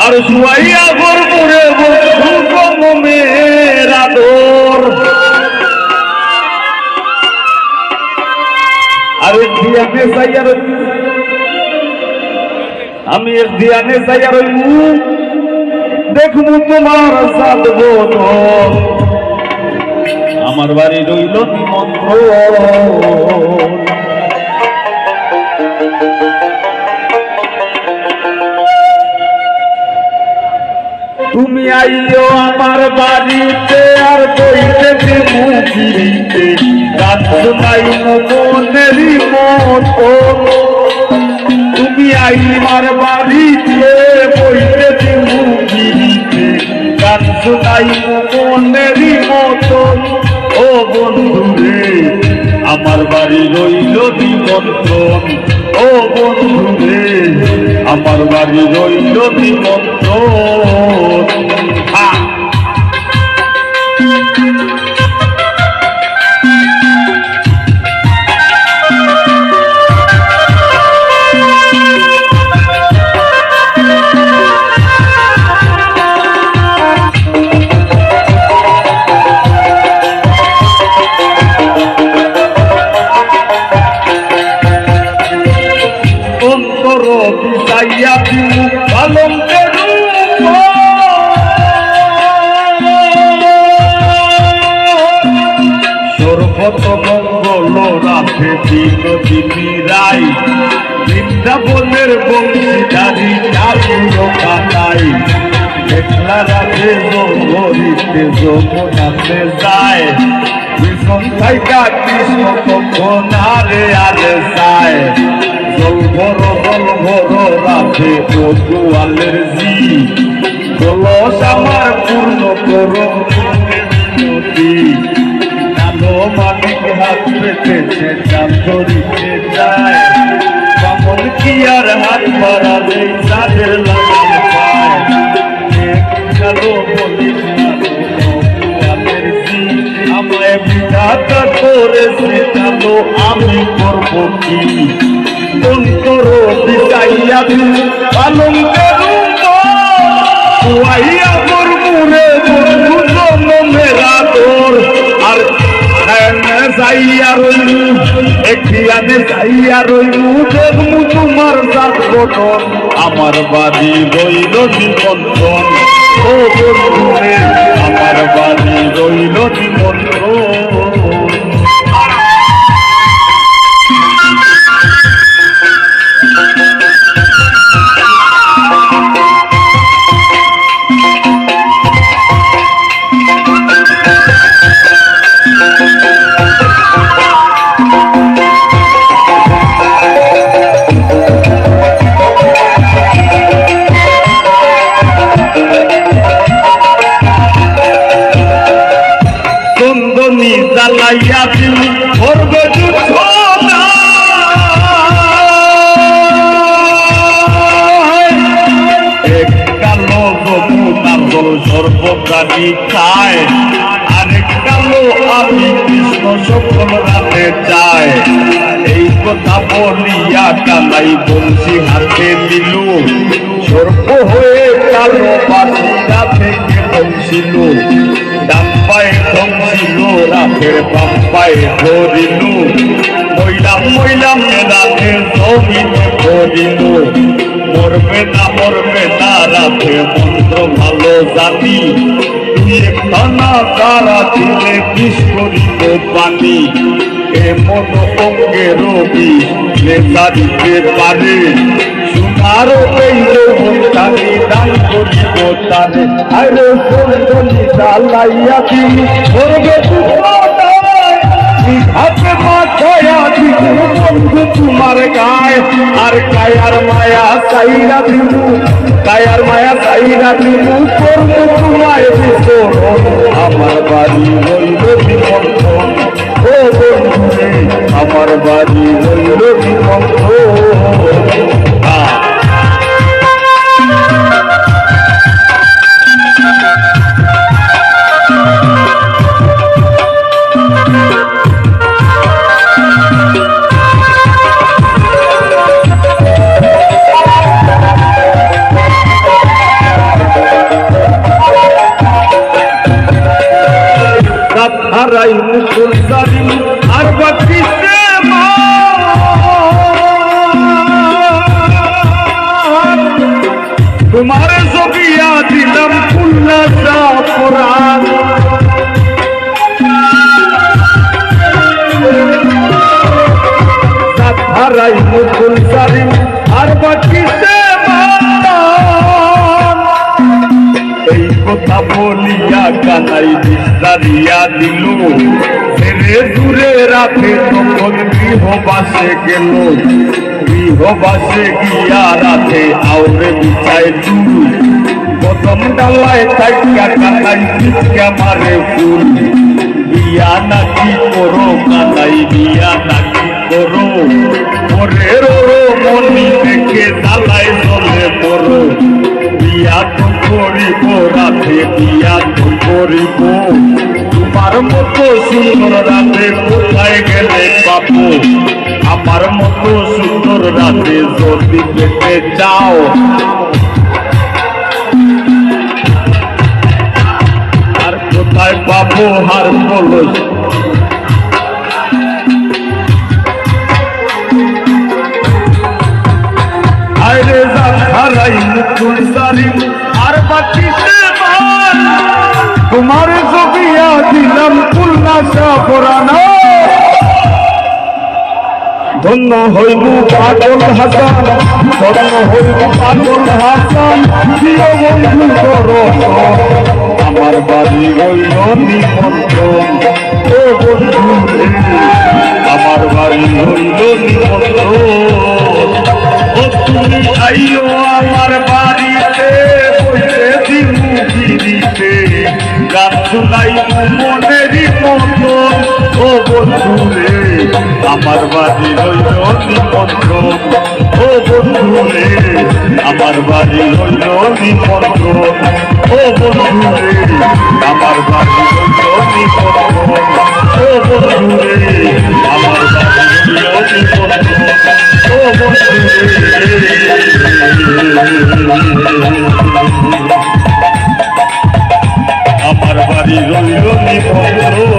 আর শুয়াইয়া গরপুরে মেয়ের আদর আর ধিয়ানে চাইয়ার আমি ধিয়ানে চাইয়ার ওই মুখ দেখবো তোমার সাধব আমার বাড়ি রইল নিমন্ত্রণ তুমি আইও আমার বাড়িতে আর বইতে মুখিতে গান শোনাই মনেরই মতো তুমি আইমার বাড়িতে বইতে মুখিতে গান শোনাই মনেরই মতো ও বন্ধুরে আমার বাড়ি রইল নিমন্ত্রণ ও বন্ধুরে আমার বাড়ি রইল নিমন্ত্রণ সর্বত মঙ্গল রাখে বিনোদিনী রায় বৃন্দাবনের বংশীধারী চালুর কানাই একলা রাখে জগরিতে যমুনাতে যায় ভীষণ থাইকা কৃষ্ণ তখন আরে আরে যায় জল ভর রাখে গোয়ালের জি কলস আমার পূর্ণ করো মালিক হাত পেতেছে চাপ ধরিতে যায় কমল কি আর হাত মারা দেয় চাঁদের লাগাম পায় চলো বলিস আমায় বিধাতা করেছে চলো আমি করবো কি অন্তর বিকাইয়া পালন করুয়া করবুরে বন্ধু মেরা তোর আর যাইয়া রইলু এখিয়ানে যাইয়া রইলু দেখমু তোমার সাত বটন আমার বাড়ি রইল নিমন্ত্রণ ও বন্ধুরে আমার বাড়ি রইল নিমন্ত্রণ জ্বালাইয়া দিল করবে এক কালো বধু সর্বপ্রাণী খায় আরেক কালো আমি কৃষ্ণ সকল রাতে চায় এই কথা বলিয়া কালাই বলছি হাতে নিল সর্ব হয়ে কালো বাসিরা থেকে বলছিল ডান পায়ে ধমছিল রাতের বাম পায়ে ধরিল মইলাম রাতে জমিনে ধরিল মরবে না রাতে মন্ত্র ভালো জানি তুই একখানা তারা দিলে বিষ করিব পানি এমন অঙ্গে রবি নেতা দিতে পারে সোনার এই যৌবনটাকে দান করিব তারে আরে সন্ধ্যি জ্বালাইয়া দিল করবে হাতে মাথায়া দিব বন্ধু তোমার গায়ে আর কায়ার মায়া চাইরা দিব করব তোমায় বিস্ফোরণ আমার বাড়ি হইল নিমন্ত্রণ ও বন্ধুরে আমার বাড়ি হইল নিমন্ত্রণ তোমার জবিয়া দিলাম খুলনাটা পরাণ হারাই মুকুল সারি আর বাকিতে এই কথা বলিয়া কানাই বিস্তারিয়া দিল ছেড়ে দূরে রাখে তখন গৃহবাসে গেল গৃহবাসে গিয়া রাখে আউরে বিছায় চুল প্রথম ডালায় থাকা কানাই পিছকা মারে ফুল বিয়া নাকি করো কানাই বিয়া নাকি করো পরের মনি দেখে জ্বালায় চলে পড়ো বিয়া তো করিব রাতে বিয়া তো করিব তোমার মতো সুন্দর রাতে কোথায় গেলে পাবো আমার মতো সুন্দর রাতে যদি পেতে চাও আর কোথায় পাবো হার বলো আরে হারাই মুকুল সারি আর বাকিতে তোমার জবিয়া দিলাম খুলনাটা পরানো ধন্য হইব পাগল হাসান ধন্য হইব পাগল হাসান প্রিয় বন্ধু করো আমার বাড়ি হইল নিমন্ত্রণ ও বন্ধু আমার বাড়ি হইল নিমন্ত্রণ ও তুমি আইও আমার বাড়িতে বসে দিমু গিরিতে গান শুনাই মনেরই মতন ও বন্ধু রে আমার বাড়ি হইল নিমন্ত্রণ ও বন্ধু রে আমার বাড়ি হইল নিমন্ত্রণ ও বন্ধু রে আমার বাড়ি হইল নিমন্ত্রণ ও বন্ধু রে আমার বাড়ি হইল নিমন্ত্রণ ও বন্ধু রে আমার বাড়ি রইল নিমন্ত্রণ